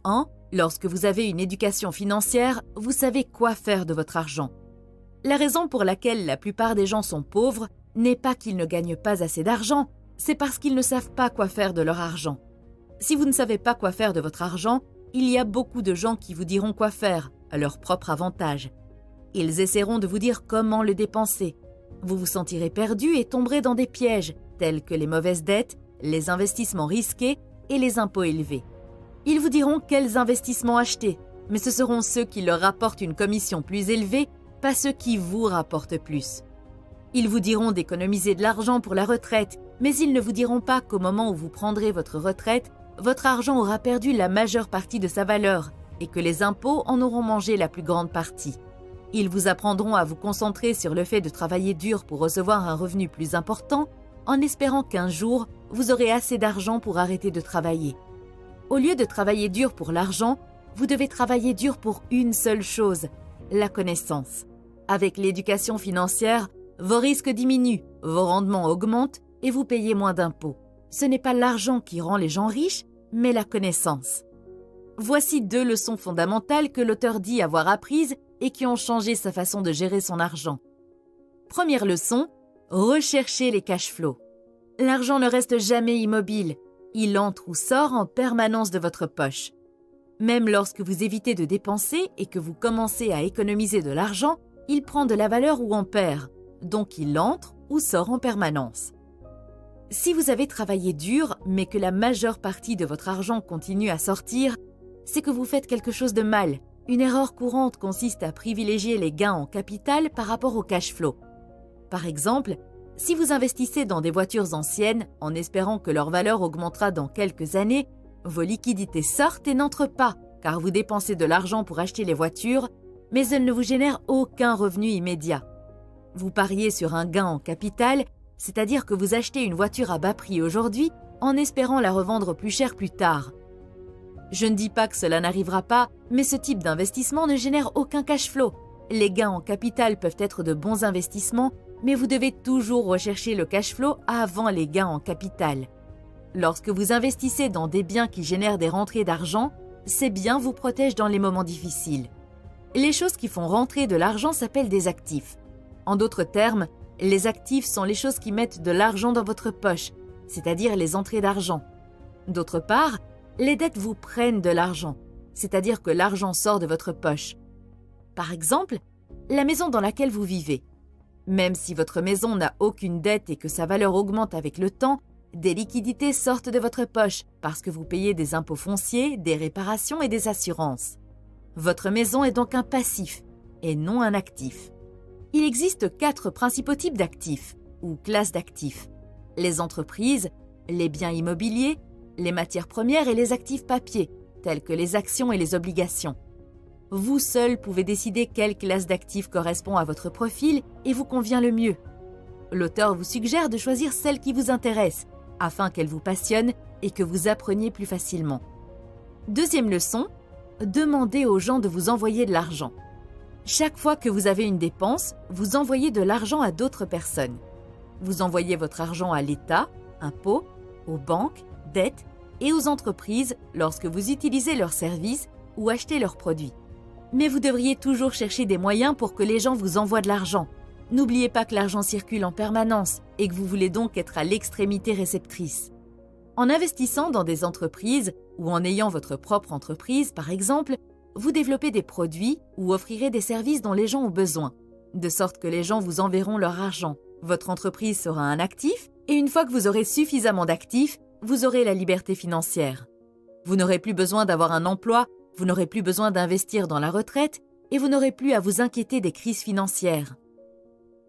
1. Lorsque vous avez une éducation financière, vous savez quoi faire de votre argent. La raison pour laquelle la plupart des gens sont pauvres n'est pas qu'ils ne gagnent pas assez d'argent, c'est parce qu'ils ne savent pas quoi faire de leur argent. Si vous ne savez pas quoi faire de votre argent, il y a beaucoup de gens qui vous diront quoi faire, à leur propre avantage. Ils essaieront de vous dire comment le dépenser. Vous vous sentirez perdu et tomberez dans des pièges, tels que les mauvaises dettes, les investissements risqués et les impôts élevés. Ils vous diront quels investissements acheter, mais ce seront ceux qui leur rapportent une commission plus élevée, pas ceux qui vous rapportent plus. Ils vous diront d'économiser de l'argent pour la retraite, mais ils ne vous diront pas qu'au moment où vous prendrez votre retraite, votre argent aura perdu la majeure partie de sa valeur et que les impôts en auront mangé la plus grande partie. Ils vous apprendront à vous concentrer sur le fait de travailler dur pour recevoir un revenu plus important, en espérant qu'un jour, vous aurez assez d'argent pour arrêter de travailler. Au lieu de travailler dur pour l'argent, vous devez travailler dur pour une seule chose, la connaissance. Avec l'éducation financière, vos risques diminuent, vos rendements augmentent et vous payez moins d'impôts. Ce n'est pas l'argent qui rend les gens riches, mais la connaissance. Voici 2 leçons fondamentales que l'auteur dit avoir apprises et qui ont changé sa façon de gérer son argent. Première leçon, recherchez les cash flows. L'argent ne reste jamais immobile. Il entre ou sort en permanence de votre poche. Même lorsque vous évitez de dépenser et que vous commencez à économiser de l'argent, il prend de la valeur ou en perd, donc il entre ou sort en permanence. Si vous avez travaillé dur, mais que la majeure partie de votre argent continue à sortir, c'est que vous faites quelque chose de mal. Une erreur courante consiste à privilégier les gains en capital par rapport au cash flow. Par exemple, si vous investissez dans des voitures anciennes en espérant que leur valeur augmentera dans quelques années, vos liquidités sortent et n'entrent pas, car vous dépensez de l'argent pour acheter les voitures, mais elles ne vous génèrent aucun revenu immédiat. Vous pariez sur un gain en capital, c'est-à-dire que vous achetez une voiture à bas prix aujourd'hui en espérant la revendre plus cher plus tard. Je ne dis pas que cela n'arrivera pas, mais ce type d'investissement ne génère aucun cash flow. Les gains en capital peuvent être de bons investissements, mais vous devez toujours rechercher le cash flow avant les gains en capital. Lorsque vous investissez dans des biens qui génèrent des rentrées d'argent, ces biens vous protègent dans les moments difficiles. Les choses qui font rentrer de l'argent s'appellent des actifs. En d'autres termes, les actifs sont les choses qui mettent de l'argent dans votre poche, c'est-à-dire les entrées d'argent. D'autre part, les dettes vous prennent de l'argent, c'est-à-dire que l'argent sort de votre poche. Par exemple, la maison dans laquelle vous vivez. Même si votre maison n'a aucune dette et que sa valeur augmente avec le temps, des liquidités sortent de votre poche parce que vous payez des impôts fonciers, des réparations et des assurances. Votre maison est donc un passif et non un actif. Il existe 4 principaux types d'actifs ou classes d'actifs. Les entreprises, les biens immobiliers, les matières premières et les actifs papier, tels que les actions et les obligations. Vous seul pouvez décider quelle classe d'actifs correspond à votre profil et vous convient le mieux. L'auteur vous suggère de choisir celle qui vous intéresse, afin qu'elle vous passionne et que vous appreniez plus facilement. Deuxième leçon, demandez aux gens de vous envoyer de l'argent. Chaque fois que vous avez une dépense, vous envoyez de l'argent à d'autres personnes. Vous envoyez votre argent à l'État, impôts, aux banques, dettes et aux entreprises lorsque vous utilisez leurs services ou achetez leurs produits. Mais vous devriez toujours chercher des moyens pour que les gens vous envoient de l'argent. N'oubliez pas que l'argent circule en permanence et que vous voulez donc être à l'extrémité réceptrice. En investissant dans des entreprises ou en ayant votre propre entreprise, par exemple, vous développez des produits ou offrirez des services dont les gens ont besoin, de sorte que les gens vous enverront leur argent. Votre entreprise sera un actif et une fois que vous aurez suffisamment d'actifs, vous aurez la liberté financière. Vous n'aurez plus besoin d'avoir un emploi, vous n'aurez plus besoin d'investir dans la retraite et vous n'aurez plus à vous inquiéter des crises financières.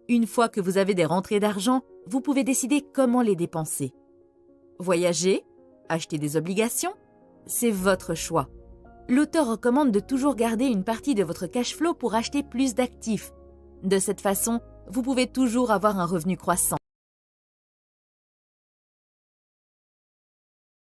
Une fois que vous avez des rentrées d'argent, vous pouvez décider comment les dépenser. Voyager, acheter des obligations, c'est votre choix. L'auteur recommande de toujours garder une partie de votre cash flow pour acheter plus d'actifs. De cette façon, vous pouvez toujours avoir un revenu croissant.